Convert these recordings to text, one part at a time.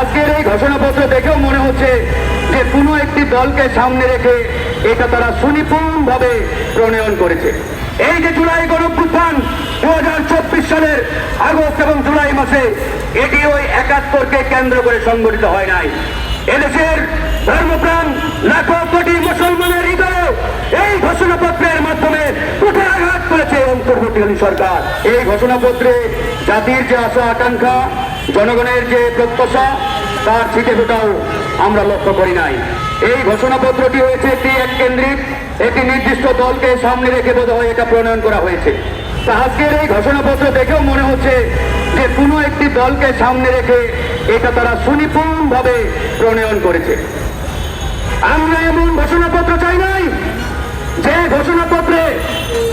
আজকের এই ঘোষণাপত্র দেখেও মনে হচ্ছে যে কোনো একটি দলকে সামনে রেখে এটা তারা সুনিপুণভাবে প্রণয়ন করেছে। এই যে জুলাই গণঅভ্যুত্থান 2024 সালের আগস্ট এবং জুলাই মাসে, এটি ওই 71কে কেন্দ্র করে সংগঠিত হয় নাই। এদেশের ধর্মপ্রাণ লাখো কোটি মুসলমানের হৃদয়ে এই ঘোষণাপত্রের মাধ্যমে কুঠারাঘাত করেছে অন্তর্বর্তীকালীন সরকার। এই ঘোষণাপত্রে জাতির যে আশা আকাঙ্ক্ষা, জনগণের যে প্রত্যাশা, তার ছিটে ফোটাও আমরা লক্ষ্য করি নাই। এই ঘোষণাপত্রটি হয়েছে একটি এককেন্দ্রিক, একটি নির্দিষ্ট দলকে সামনে রেখে বোধহয় এটা প্রণয়ন করা হয়েছে। তা আজকের এই ঘোষণাপত্র দেখেও মনে হচ্ছে যে কোনো একটি দলকে সামনে রেখে এটা তারা সুনিপুণভাবে প্রণয়ন করেছে। আমরা এমন ঘোষণাপত্র চাই নাই যে ঘোষণাপত্রে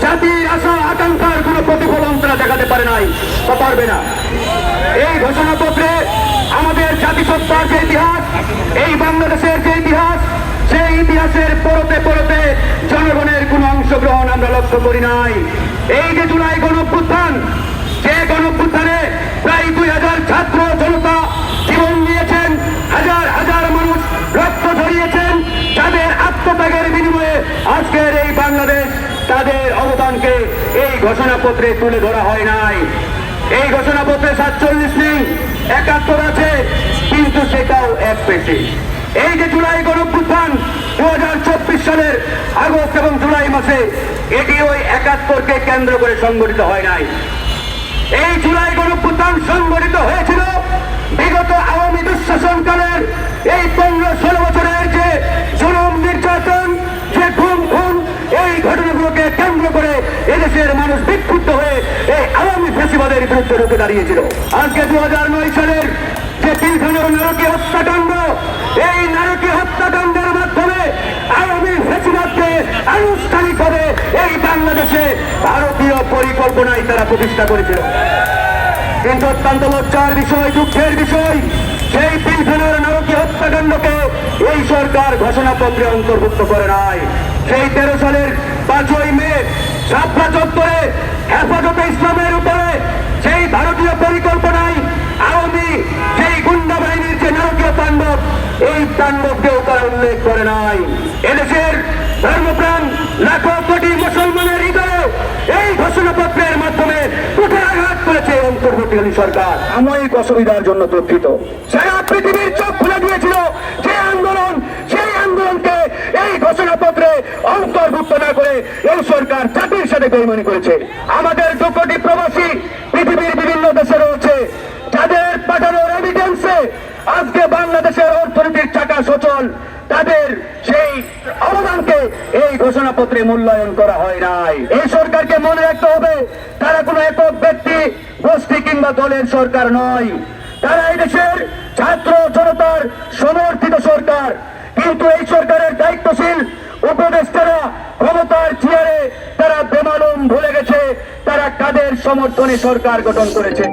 জাতির আশা আকাঙ্ক্ষার কোনো প্রতিফলন তারা দেখাতে পারে নাই বা পারবে না। এই ঘোষণাপত্রে আমাদের জাতিসত্তার যে ইতিহাস, এই বাংলাদেশের যে ইতিহাস, সেই ইতিহাসের পরতে পরতে জনগণের কোনো অংশগ্রহণ আমরা লক্ষ্য করি নাই। এই যে জুলাই গণঅভ্যুত্থান, যে গণঅভ্যুত্থানে প্রায় 2000 ছাত্র জনতা জীবন দিয়েছেন, হাজার হাজার মানুষ রক্ত ঝরিয়েছেন, যাদের আত্মত্যাগের বিনিময়ে আজকের এই বাংলাদেশ, তাদের অবদানকে এই ঘোষণাপত্রে তুলে ধরা হয় নাই। এই ঘোষণাপত্রে 47 নেই, 71 আছে, কিন্তু সেটাও এক পেশি। এই যে জুলাই গণঅভ্যুত্থান 2024 সালের আগস্ট এবং জুলাই মাসে, এটি ওই 71কে কেন্দ্র করে সংগঠিত হয় নাই। এই জুলাই গণঅভ্যুত্থান সংগঠিত হয়েছিল বিগত আওয়ামী দুঃশাসনকালের এই 15-16 বছরের যে জুলুম নির্যাতন, যে খুন, এই ঘটনাগুলোকে কেন্দ্র করে এদেশের মানুষ বিক্ষুব্ধ হয়ে এই আওয়ামী ফ্যাসিবাদের বিরুদ্ধে রুখে দাঁড়িয়েছিল। আজকে 2009 সালের যে পিলখানার নারকীয় হত্যাকাণ্ড, এই নারকীয় হত্যাকাণ্ডের মাধ্যমে আওয়ামী ফ্যাসিবাদকে আনুষ্ঠানিকভাবে এই বাংলাদেশে ভারতীয় পরিকল্পনায় তারা প্রতিষ্ঠা করেছিল। কিন্তু অত্যন্ত লজ্জার বিষয়, দুঃখের বিষয়, সেই পিলখানার নারকীয় হত্যাকাণ্ডকে এই সরকার ঘোষণাপত্রে অন্তর্ভুক্ত করে নাই। সেই 13 সালের 5ই মে শাপলা চত্বরে হেফাজতে ইসলামের উপরে সেই ভারতীয় পরিকল্পনায় আওয়ামী সেই গুন্ডা বাহিনীর যে নারকীয় তাণ্ডব, এই তাণ্ডবকেও তারা উল্লেখ করে নাই। এদেশের ধর্মপ্রাণ লাখো কোটি মুসলমানের হৃদয়ে এই ঘোষণাপত্রের মাধ্যমে কুঠারাঘাত করেছে অন্তর্বর্তীকালীন সরকার। সাময়িক অসুবিধার জন্য দুঃখিত। সারা পৃথিবীর চোখ খুলে দিয়েছিল যে আন্দোলন, সেই আন্দোলনকে এই ঘোষণাপত্রে অন্তর্ভুক্ত না করে এই সরকার জাতির সাথে বেইমানি করেছে। আমাদের 2 কোটি প্রবাসী পৃথিবীর বিভিন্ন দেশে রয়েছে, যাদের পাঠানোর এভিডেন্সে আজকে বাংলাদেশের অর্থনীতির চাকা সচল, তাদের সেই অবদানকে এই ঘোষণাপত্রে মূল্যায়ন করা হয় নাই। এই সরকারকে মনে রাখতে হবে, তারা কোনো একক ব্যক্তি, গোষ্ঠী কিংবা দলের সরকার নয়। তারা এই দেশের ছাত্র জনতার সমর্থিত সরকার। কিন্তু এই সরকারের দায়িত্বশীল উপদেষ্টারা ক্ষমতার চেয়ারে তারা বেমালুম ভুলে গেছে তারা কাদের সমর্থনে সরকার গঠন করেছে।